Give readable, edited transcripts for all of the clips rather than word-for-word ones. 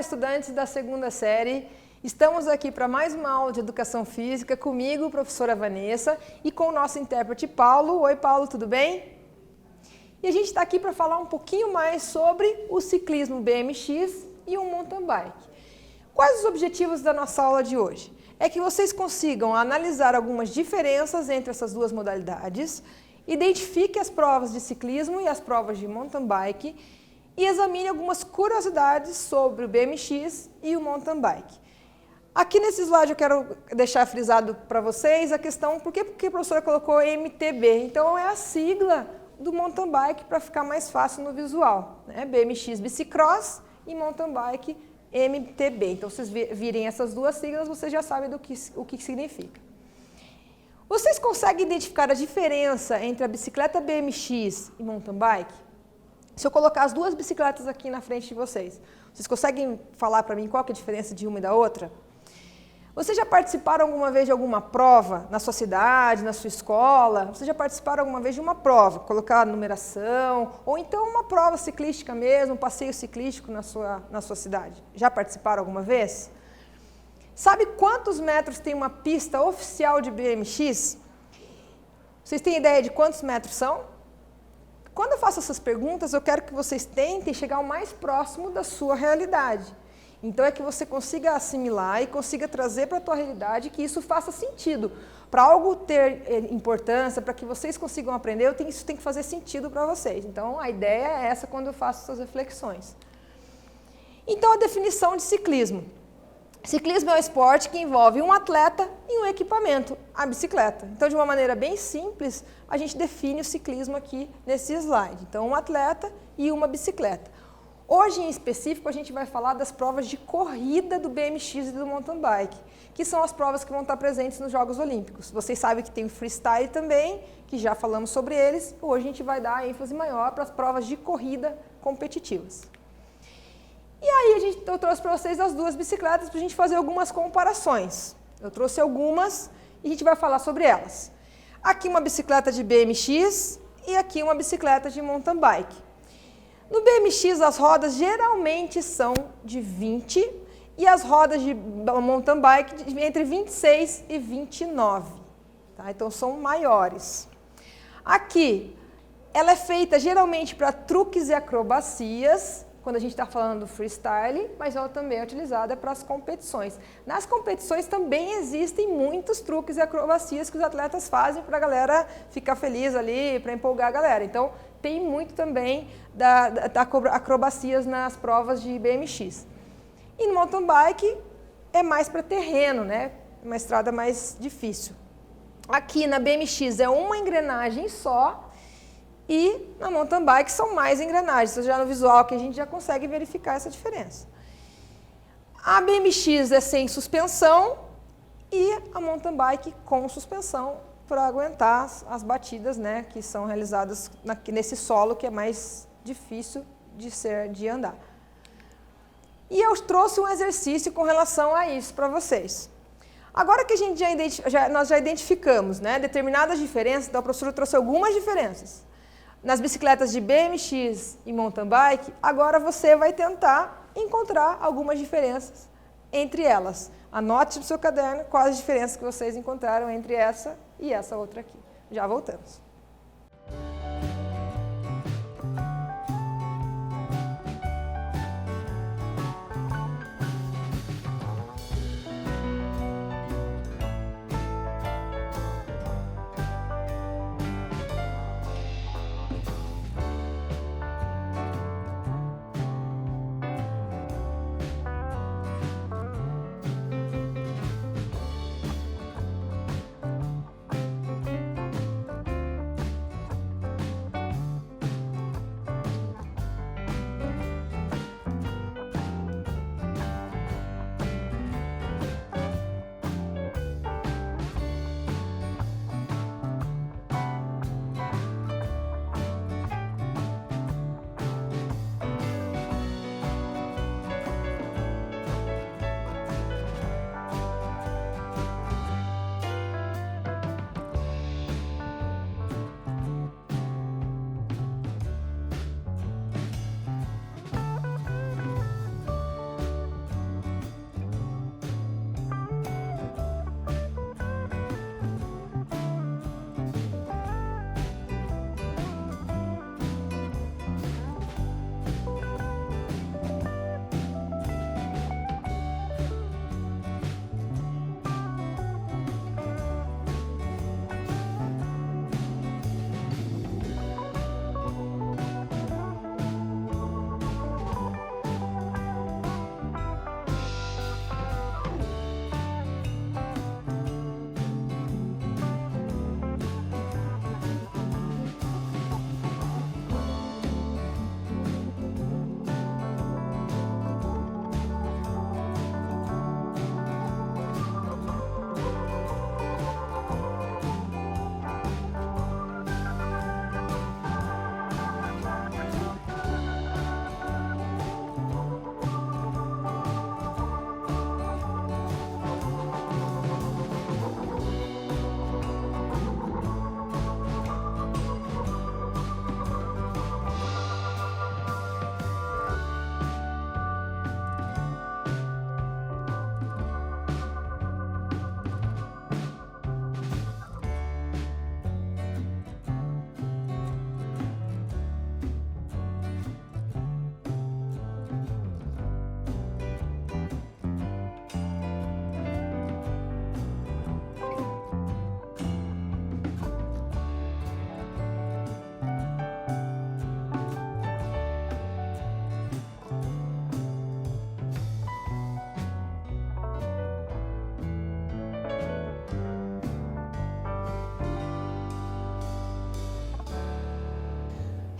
estudantes da segunda série. Estamos aqui para mais uma aula de Educação Física, comigo, professora Vanessa, e com o nosso intérprete Paulo. Oi, Paulo, tudo bem? E a gente está aqui para falar um pouquinho mais sobre o ciclismo BMX e o mountain bike. Quais os objetivos da nossa aula de hoje? É que vocês consigam analisar algumas diferenças entre essas duas modalidades, identifique as provas de ciclismo e as provas de mountain bike e examine algumas curiosidades sobre o BMX e o mountain bike. Aqui nesse slide eu quero deixar frisado para vocês a questão, por que a professora colocou MTB? Então é a sigla do mountain bike para ficar mais fácil no visual, né? BMX Bicicross e mountain bike MTB. Então, se vocês virem essas duas siglas, vocês já sabem o que significa. Vocês conseguem identificar a diferença entre a bicicleta BMX e mountain bike? Se eu colocar as duas bicicletas aqui na frente de vocês, vocês conseguem falar para mim qual que é a diferença de uma e da outra? Vocês já participaram alguma vez de alguma prova na sua cidade, na sua escola? Vocês já participaram alguma vez de uma prova, colocar a numeração, ou então uma prova ciclística mesmo, um passeio ciclístico na sua cidade? Já participaram alguma vez? Sabe quantos metros tem uma pista oficial de BMX? Vocês têm ideia de quantos metros são? Quando eu faço essas perguntas, eu quero que vocês tentem chegar o mais próximo da sua realidade. Então, é que você consiga assimilar e consiga trazer para a tua realidade que isso faça sentido. Para algo ter importância, para que vocês consigam aprender, isso tem que fazer sentido para vocês. Então, a ideia é essa quando eu faço essas reflexões. Então, a definição de ciclismo. Ciclismo é um esporte que envolve um atleta e um equipamento, a bicicleta. Então, de uma maneira bem simples, a gente define o ciclismo aqui nesse slide. Então, um atleta e uma bicicleta. Hoje, em específico, a gente vai falar das provas de corrida do BMX e do mountain bike, que são as provas que vão estar presentes nos Jogos Olímpicos. Vocês sabem que tem o freestyle também, que já falamos sobre eles. Hoje a gente vai dar ênfase maior para as provas de corrida competitivas. E aí, eu trouxe para vocês as duas bicicletas para a gente fazer algumas comparações. Eu trouxe algumas e a gente vai falar sobre elas. Aqui uma bicicleta de BMX e aqui uma bicicleta de mountain bike. No BMX, as rodas geralmente são de 20 e as rodas de mountain bike entre 26 e 29. Tá? Então, são maiores. Aqui, ela é feita geralmente para truques e acrobacias, quando a gente está falando do freestyle, mas ela também é utilizada para as competições. Nas competições também existem muitos truques e acrobacias que os atletas fazem para a galera ficar feliz ali, para empolgar a galera. Então, tem muito também da acrobacias nas provas de BMX. E no mountain bike é mais para terreno, né? Uma estrada mais difícil. Aqui na BMX é uma engrenagem só e na mountain bike são mais engrenagens. Então, já no visual que a gente já consegue verificar essa diferença. A BMX é sem suspensão e a mountain bike com suspensão, para aguentar as batidas, né, que são realizadas nesse solo que é mais difícil de andar. E eu trouxe um exercício com relação a isso para vocês. Agora que a gente nós já identificamos, né, determinadas diferenças, então a professora trouxe algumas diferenças nas bicicletas de BMX e mountain bike, agora você vai tentar encontrar algumas diferenças entre elas. Anote no seu caderno quais as diferenças que vocês encontraram entre essa e essa outra aqui. Já voltamos.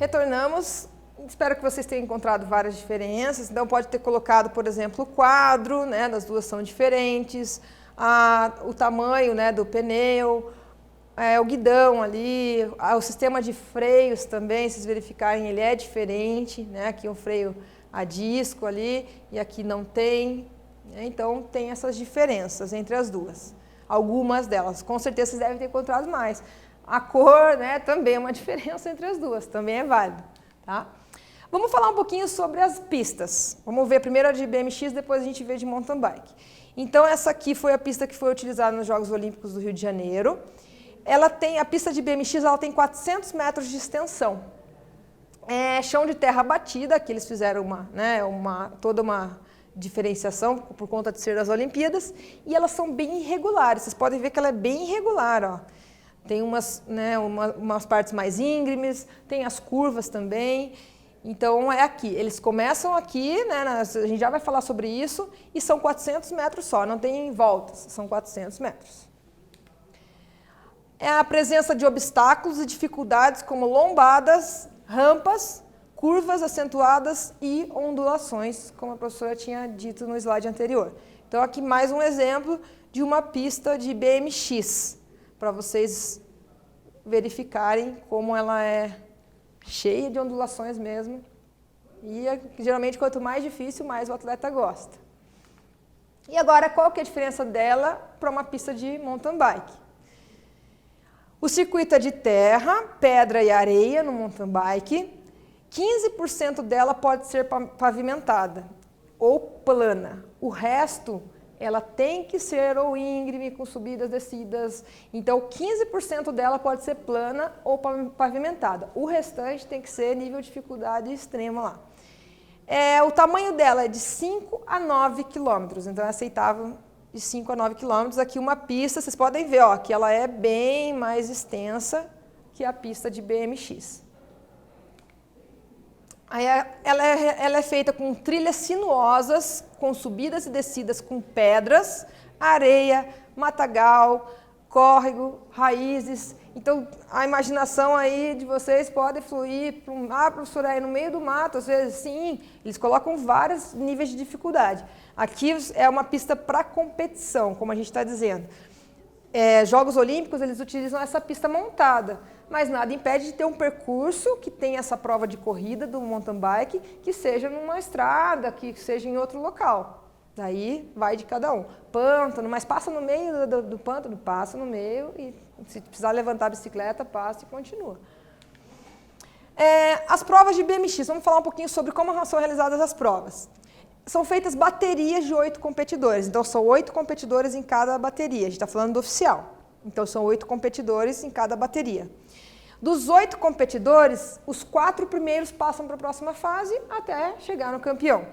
retornamos. Espero que vocês tenham encontrado várias diferenças. Então, pode ter colocado, por exemplo, o quadro, né? Das duas são diferentes. O tamanho, né, do pneu, o guidão ali, o sistema de freios também, se vocês verificarem, ele é diferente, né? Aqui um freio a disco ali e aqui não tem. Então, tem essas diferenças entre as duas. Algumas delas, com certeza vocês devem ter encontrado mais. A cor, né, também é uma diferença entre as duas, também é válido, tá? Vamos falar um pouquinho sobre as pistas. Vamos ver primeiro a de BMX, depois a gente vê de mountain bike. Então, essa aqui foi a pista que foi utilizada nos Jogos Olímpicos do Rio de Janeiro. A pista de BMX ela tem 400 metros de extensão. É chão de terra batida, que eles fizeram toda uma diferenciação por conta de ser das Olimpíadas, e elas são bem irregulares. Vocês podem ver que ela é bem irregular, ó. Tem umas partes mais íngremes, tem as curvas também. Então, é aqui. Eles começam aqui, né, a gente já vai falar sobre isso, e são 400 metros só, não tem voltas, são 400 metros. É a presença de obstáculos e dificuldades como lombadas, rampas, curvas acentuadas e ondulações, como a professora tinha dito no slide anterior. Então, aqui mais um exemplo de uma pista de BMX, para vocês verificarem como ela é cheia de ondulações mesmo. E geralmente, quanto mais difícil, mais o atleta gosta. E agora, qual que é a diferença dela para uma pista de mountain bike? O circuito é de terra, pedra e areia no mountain bike. 15% dela pode ser pavimentada ou plana. O resto, ela tem que ser ou íngreme, com subidas, descidas. Então, 15% dela pode ser plana ou pavimentada. O restante tem que ser nível de dificuldade extrema lá. O tamanho dela é de 5 a 9 quilômetros, então é aceitável de 5 a 9 quilômetros. Aqui uma pista, vocês podem ver, ó, que ela é bem mais extensa que a pista de BMX. Aí ela é feita com trilhas sinuosas, com subidas e descidas com pedras, areia, matagal, córrego, raízes. Então, a imaginação aí de vocês pode fluir para professora, aí no meio do mato, às vezes, sim, eles colocam vários níveis de dificuldade. Aqui é uma pista para competição, como a gente está dizendo. Jogos Olímpicos, eles utilizam essa pista montada, mas nada impede de ter um percurso que tenha essa prova de corrida do mountain bike, que seja numa estrada, que seja em outro local. Daí vai de cada um. Pântano, mas passa no meio do pântano, passa no meio e se precisar levantar a bicicleta, passa e continua. As provas de BMX, vamos falar um pouquinho sobre como são realizadas as provas. São feitas baterias de 8 competidores, então são 8 competidores em cada bateria, a gente está falando do oficial. Então são 8 competidores em cada bateria. Dos 8 competidores, os 4 primeiros passam para a próxima fase até chegar no campeão.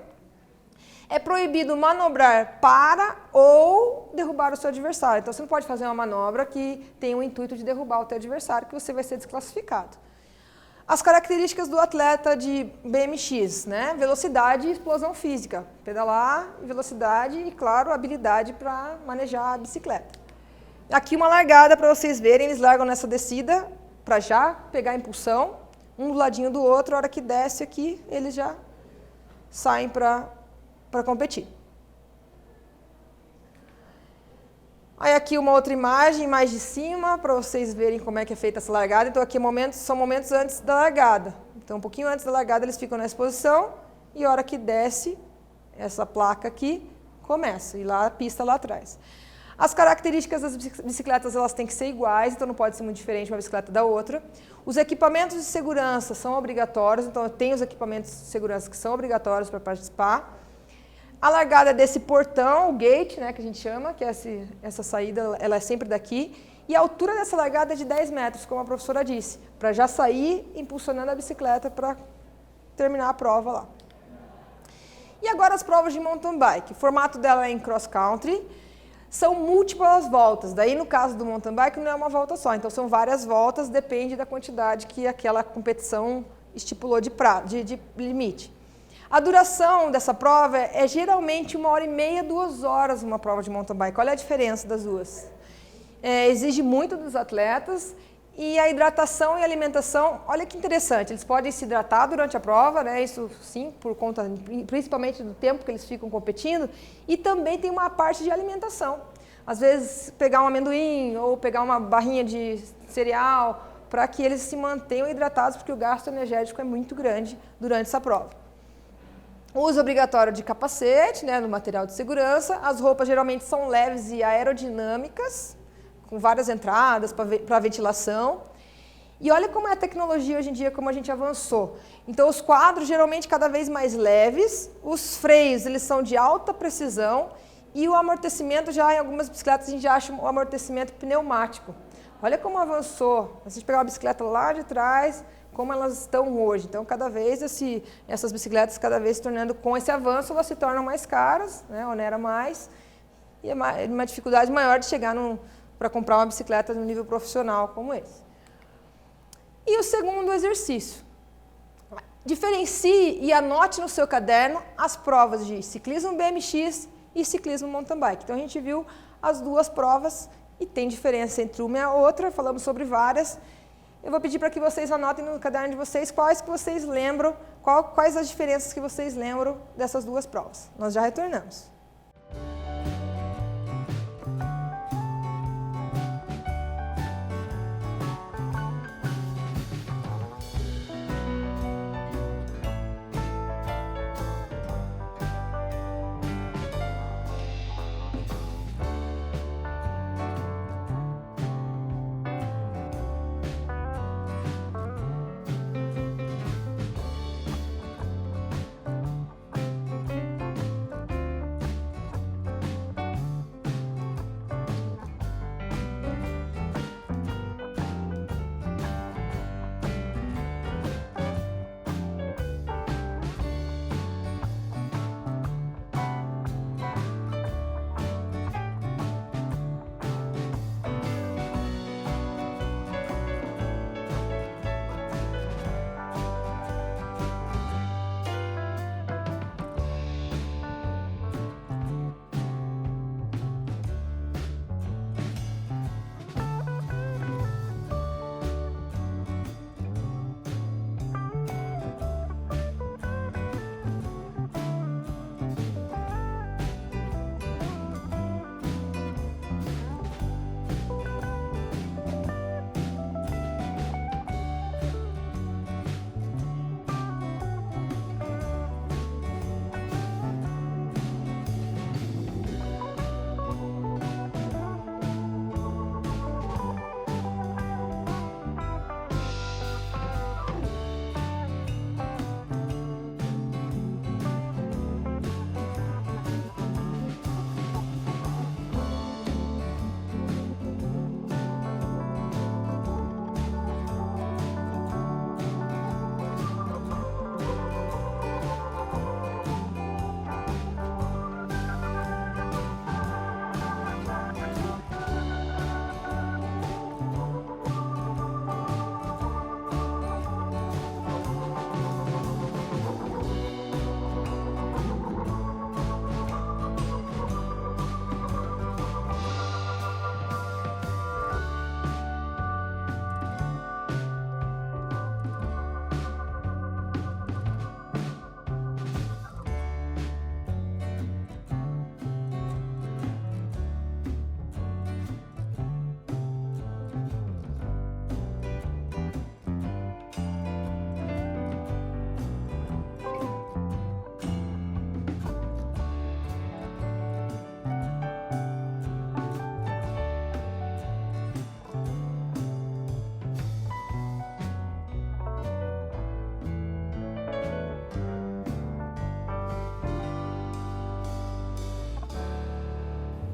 É proibido manobrar para ou derrubar o seu adversário. Então você não pode fazer uma manobra que tenha o intuito de derrubar o teu adversário, que você vai ser desclassificado. As características do atleta de BMX, né? Velocidade e explosão física. Pedalar, velocidade e, claro, habilidade para manejar a bicicleta. Aqui uma largada para vocês verem, eles largam nessa descida para já pegar impulsão, um do ladinho do outro, a hora que desce aqui, eles já saem para competir. Aí aqui uma outra imagem mais de cima, para vocês verem como é que é feita essa largada. Então aqui são momentos antes da largada. Então um pouquinho antes da largada eles ficam nessa posição e a hora que desce essa placa aqui, começa. E lá a pista lá atrás. As características das bicicletas elas têm que ser iguais, então não pode ser muito diferente uma bicicleta da outra. Os equipamentos de segurança são obrigatórios, então eu tenho os equipamentos de segurança que são obrigatórios para participar. A largada é desse portão, o gate, né, que a gente chama, que é essa saída, ela é sempre daqui. E a altura dessa largada é de 10 metros, como a professora disse, para já sair impulsionando a bicicleta para terminar a prova lá. E agora as provas de mountain bike. O formato dela é em cross country, são múltiplas voltas. Daí, no caso do mountain bike, não é uma volta só, então são várias voltas, depende da quantidade que aquela competição estipulou de limite. A duração dessa prova é geralmente 1h30, 2 horas uma prova de mountain bike. Olha a diferença das duas. Exige muito dos atletas E a hidratação e alimentação, olha que interessante, eles podem se hidratar durante a prova, né? Isso sim, por conta principalmente do tempo que eles ficam competindo, e também tem uma parte de alimentação. Às vezes pegar um amendoim ou pegar uma barrinha de cereal para que eles se mantenham hidratados, porque o gasto energético é muito grande durante essa prova. O uso obrigatório de capacete, né, no material de segurança, as roupas geralmente são leves e aerodinâmicas, com várias entradas para ventilação. E olha como é a tecnologia hoje em dia, como a gente avançou. Então, os quadros geralmente cada vez mais leves, os freios eles são de alta precisão e o amortecimento, já em algumas bicicletas a gente já acha o amortecimento pneumático. Olha como avançou. Se a gente pegar uma bicicleta lá de trás, como elas estão hoje. Então, cada vez essas bicicletas cada vez se tornando, com esse avanço, elas se tornam mais caras, né, onera mais, e é uma dificuldade maior de chegar para comprar uma bicicleta no nível profissional como esse. E o segundo exercício. Diferencie e anote no seu caderno as provas de ciclismo BMX e ciclismo mountain bike. Então a gente viu as duas provas e tem diferença entre uma e a outra, falamos sobre várias. Eu vou pedir para que vocês anotem no caderno de vocês quais que vocês lembram, quais as diferenças que vocês lembram dessas duas provas. Nós já retornamos.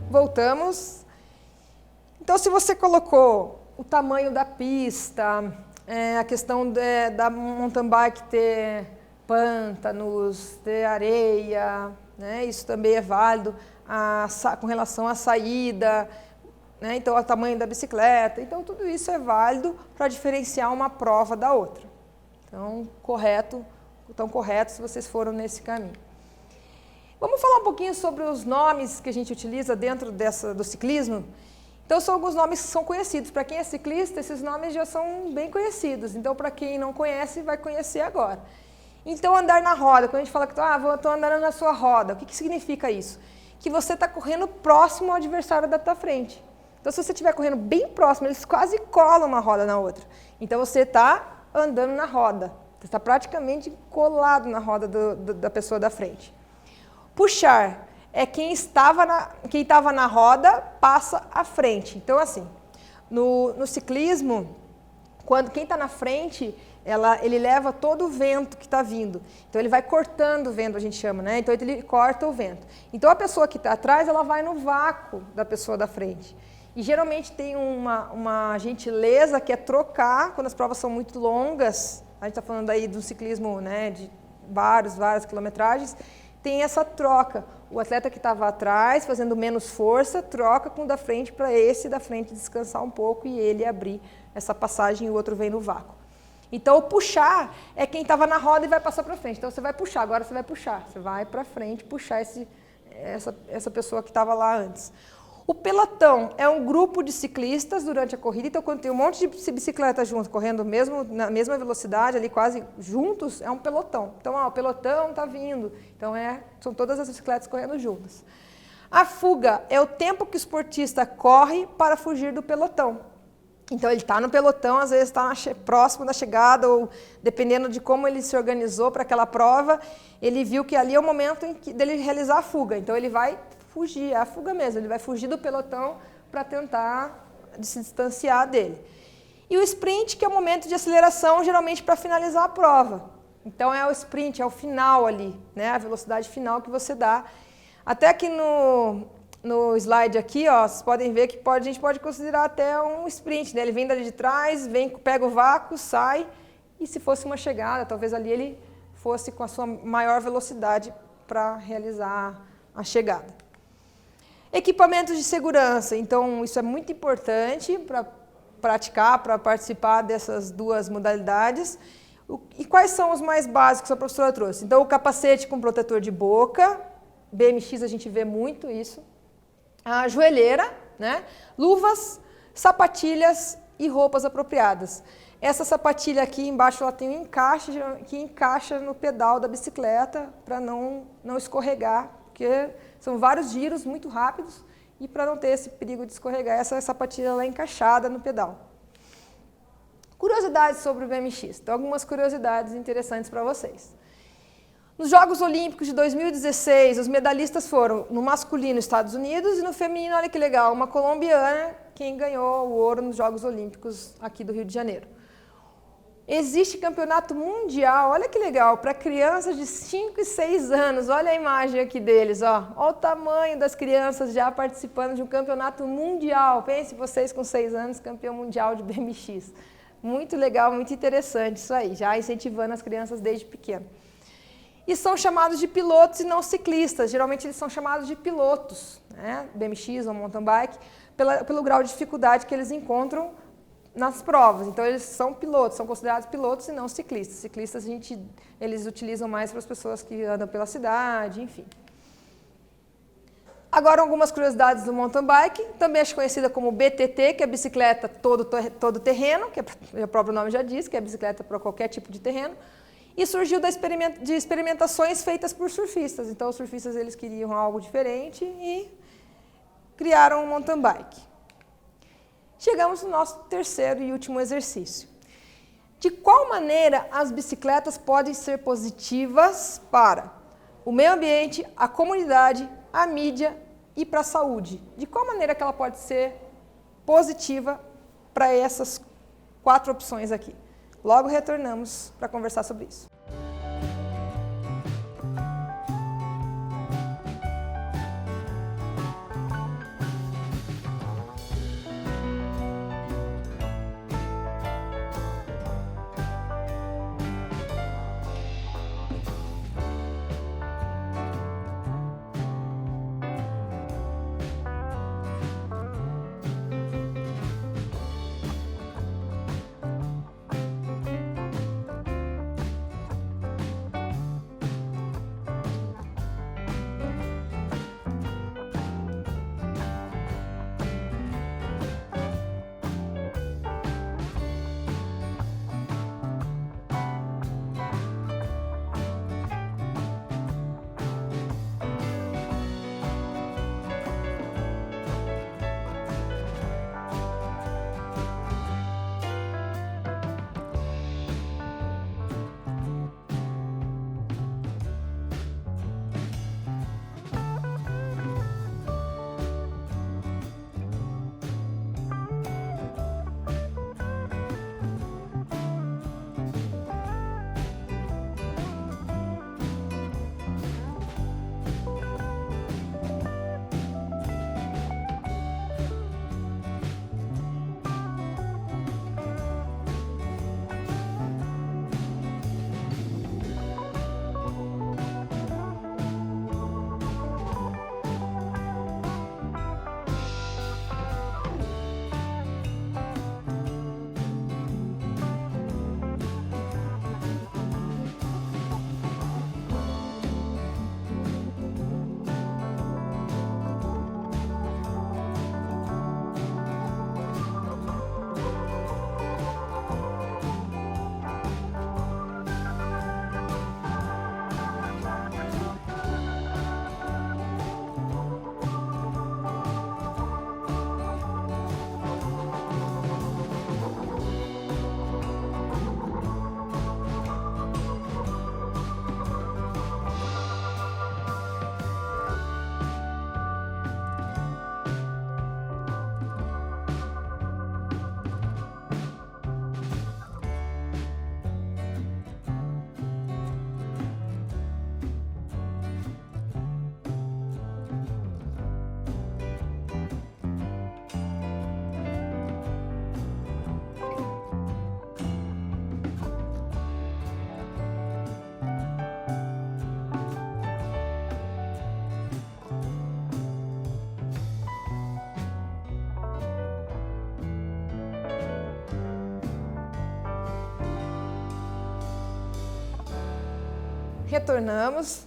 Voltamos. Então, se você colocou o tamanho da pista, a questão da mountain bike ter pântanos, ter areia, né, isso também é válido com relação à saída, né, então o tamanho da bicicleta. Então, tudo isso é válido para diferenciar uma prova da outra. Então, estão corretos se vocês foram nesse caminho. Vamos falar um pouquinho sobre os nomes que a gente utiliza dentro do ciclismo. Então, são alguns nomes que são conhecidos. Para quem é ciclista, esses nomes já são bem conhecidos. Então, para quem não conhece, vai conhecer agora. Então, andar na roda. Quando a gente fala que estou andando na sua roda, o que significa isso? Que você está correndo próximo ao adversário da tua frente. Então, se você estiver correndo bem próximo, eles quase colam uma roda na outra. Então, você está andando na roda. Você está praticamente colado na roda da pessoa da frente. Puxar é quem estava na roda passa à frente. Então, assim, no ciclismo, quando quem está na frente, ele leva todo o vento que está vindo. Então, ele vai cortando o vento, a gente chama, né? Então, ele corta o vento. Então, a pessoa que está atrás, ela vai no vácuo da pessoa da frente. E, geralmente, tem uma gentileza que é trocar, quando as provas são muito longas, a gente está falando aí do ciclismo, né, de várias quilometragens, tem essa troca. O atleta que estava atrás, fazendo menos força, troca com o da frente para esse da frente descansar um pouco e ele abrir essa passagem e o outro vem no vácuo. Então, o puxar é quem estava na roda e vai passar para frente. Então, você vai puxar, agora você vai puxar. Você vai para frente puxar essa pessoa que estava lá antes. O pelotão é um grupo de ciclistas durante a corrida, então quando tem um monte de bicicletas juntos, correndo mesmo, na mesma velocidade, ali quase juntos, é um pelotão. Então, o pelotão está vindo, então são todas as bicicletas correndo juntas. A fuga é o tempo que o esportista corre para fugir do pelotão. Então, ele está no pelotão, às vezes está próximo da chegada, ou dependendo de como ele se organizou para aquela prova, ele viu que ali é o momento dele realizar a fuga. Então, ele vai fugir, é a fuga mesmo, ele vai fugir do pelotão para tentar se distanciar dele. E o sprint, que é o momento de aceleração, geralmente para finalizar a prova. Então, é o sprint, é o final ali, né? A velocidade final que você dá. Até aqui no slide aqui, ó, vocês podem ver que a gente pode considerar até um sprint, né? Ele vem dali de trás, pega o vácuo, sai, e se fosse uma chegada, talvez ali ele fosse com a sua maior velocidade para realizar a chegada. Equipamentos de segurança, então isso é muito importante para praticar, para participar dessas duas modalidades. E quais são os mais básicos que a professora trouxe? Então, o capacete com protetor de boca, BMX a gente vê muito isso. A joelheira, né? Luvas, sapatilhas e roupas apropriadas. Essa sapatilha aqui embaixo ela tem um encaixe que encaixa no pedal da bicicleta para não escorregar, porque são vários giros muito rápidos e para não ter esse perigo de escorregar, essa sapatilha ela é encaixada no pedal. Curiosidades sobre o BMX. Então, algumas curiosidades interessantes para vocês. Nos Jogos Olímpicos de 2016, os medalhistas foram no masculino Estados Unidos e no feminino, olha que legal, uma colombiana, quem ganhou o ouro nos Jogos Olímpicos aqui do Rio de Janeiro. Existe campeonato mundial, olha que legal, para crianças de 5 e 6 anos. Olha a imagem aqui deles, ó. Olha o tamanho das crianças já participando de um campeonato mundial. Pense vocês com 6 anos, campeão mundial de BMX. Muito legal, muito interessante isso aí, já incentivando as crianças desde pequeno. E são chamados de pilotos e não ciclistas. Geralmente eles são chamados de pilotos, né? BMX ou mountain bike, pelo grau de dificuldade que eles encontram nas provas. Então, eles são pilotos, são considerados pilotos e não ciclistas. Ciclistas, eles utilizam mais para as pessoas que andam pela cidade, enfim. Agora, algumas curiosidades do mountain bike. Também é conhecida como BTT, que é bicicleta todo terreno, que o próprio nome já diz, que é bicicleta para qualquer tipo de terreno. E surgiu de experimentações feitas por surfistas. Então, os surfistas eles queriam algo diferente e criaram um mountain bike. Chegamos no nosso terceiro e último exercício. De qual maneira as bicicletas podem ser positivas para o meio ambiente, a comunidade, a mídia e para a saúde? De qual maneira que ela pode ser positiva para essas 4 opções aqui? Logo retornamos para conversar sobre isso. retornamos.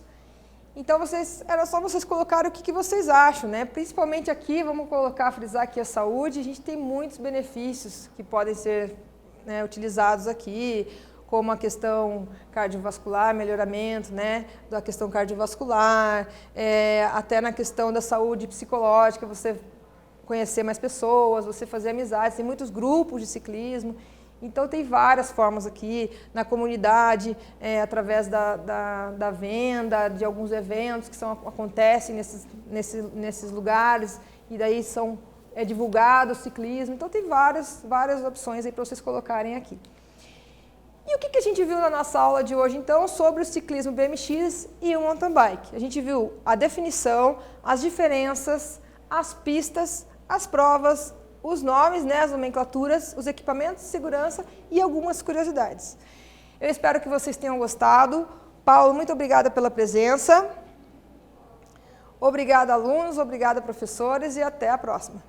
Então, era só vocês colocarem o que vocês acham, né? Principalmente aqui, vamos frisar aqui a saúde, a gente tem muitos benefícios que podem ser, né, utilizados aqui, como a questão cardiovascular, melhoramento, né, da questão cardiovascular, até na questão da saúde psicológica, você conhecer mais pessoas, você fazer amizades, tem muitos grupos de ciclismo. Então, tem várias formas aqui na comunidade, através da venda, de alguns eventos que acontecem nesses lugares, e daí é divulgado o ciclismo. Então, tem várias opções aí para vocês colocarem aqui. E o que a gente viu na nossa aula de hoje, então, sobre o ciclismo BMX e o mountain bike? A gente viu a definição, as diferenças, as pistas, as provas, os nomes, né, as nomenclaturas, os equipamentos de segurança e algumas curiosidades. Eu espero que vocês tenham gostado. Paulo, muito obrigada pela presença. Obrigada, alunos, obrigada, professores, e até a próxima.